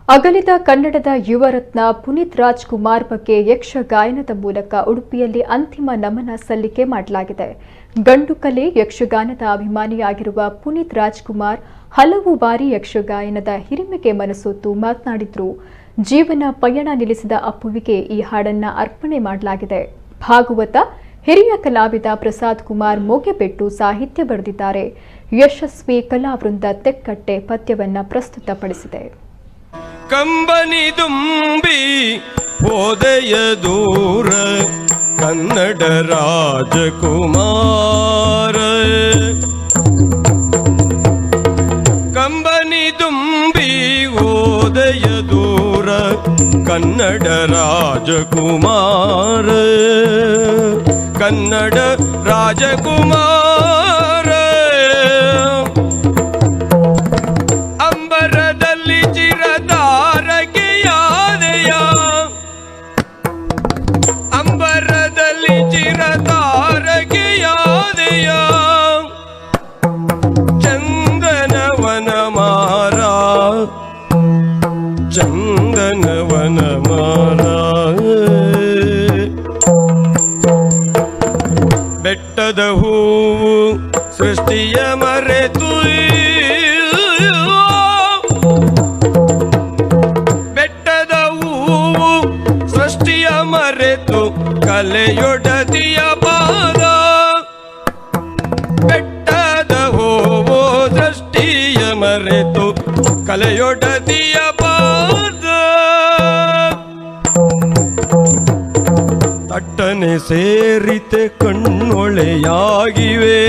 ಅಗಲಿದ ಕನ್ನಡದ ಯುವರತ್ನ ಪುನೀತ್ ರಾಜ್ಕುಮಾರ್ ಬಗ್ಗೆ ಯಕ್ಷಗಾಯನದ ಮೂಲಕ ಉಡುಪಿಯಲ್ಲಿ ಅಂತಿಮ ನಮನ ಸಲ್ಲಿಕೆ ಮಾಡಲಾಗಿದೆ. ಗಂಡು ಕಲೆ ಯಕ್ಷಗಾನದ ಅಭಿಮಾನಿಯಾಗಿರುವ ಪುನೀತ್ ರಾಜ್ಕುಮಾರ್ ಹಲವು ಬಾರಿ ಯಕ್ಷಗಾಯನದ ಹಿರಿಮೆಗೆ ಮನಸೋತು ಮಾತನಾಡಿದ್ರು. ಜೀವನ ಪಯಣ ನಿಲ್ಲಿಸಿದ ಅಪ್ಪುವಿಗೆ ಈ ಹಾಡನ್ನ ಅರ್ಪಣೆ ಮಾಡಲಾಗಿದೆ. ಭಾಗವತ ಹಿರಿಯ ಕಲಾವಿದ ಪ್ರಸಾದ್ ಕುಮಾರ್ ಮೊಗೆಬೆಟ್ಟು ಸಾಹಿತ್ಯ ಬರೆದಿದ್ದಾರೆ. ಯಶಸ್ವಿ ಕಲಾವೃಂದ ತೆಕ್ಕಟ್ಟೆ ಪದ್ಯವನ್ನ ಪ್ರಸ್ತುತಪಡಿಸಿದೆ. ಕಂಬನಿ ದುಂಬಿ ಹೋದೆಯ ದೂರ ಕನ್ನಡ ರಾಜಕುಮಾರ. ಕಂಬನಿ ದುಂಬಿ ಹೋದೆಯ ದೂರ ಕನ್ನಡ ರಾಜಕುಮಾರ. ಕನ್ನಡ ರಾಜಕುಮಾರ ಅಂಬರದಲ್ಲಿ ಚಿರತಾರಕೆಯಾದೆಯ. ಅಂಬರದಲ್ಲಿ ಚಿರತಾರಕೆಯಾದೆಯ. ಚಂದನವನ ಮಾರ ಚಂದನವನ ಮಾರ. ಬೆಟ್ಟದ ಹೂವು ಸೃಷ್ಟಿಯ ಮರೆತು. ಬೆಟ್ಟದ ಹೂವು ಸೃಷ್ಟಿಯ ಮರೆತು ಕಲೆಯೊಡತಿಯ ಪಾದ. ಬೆಟ್ಟದ ಹೂವು ಸೃಷ್ಟಿಯ ಮರೆತು ಕಲೆಯೊಡತಿಯ ಪಾದ. ತಟ್ಟನೆ ಸೇರಿತೆ ಕಣ್ಣೊಳೆಯಾಗಿವೆ.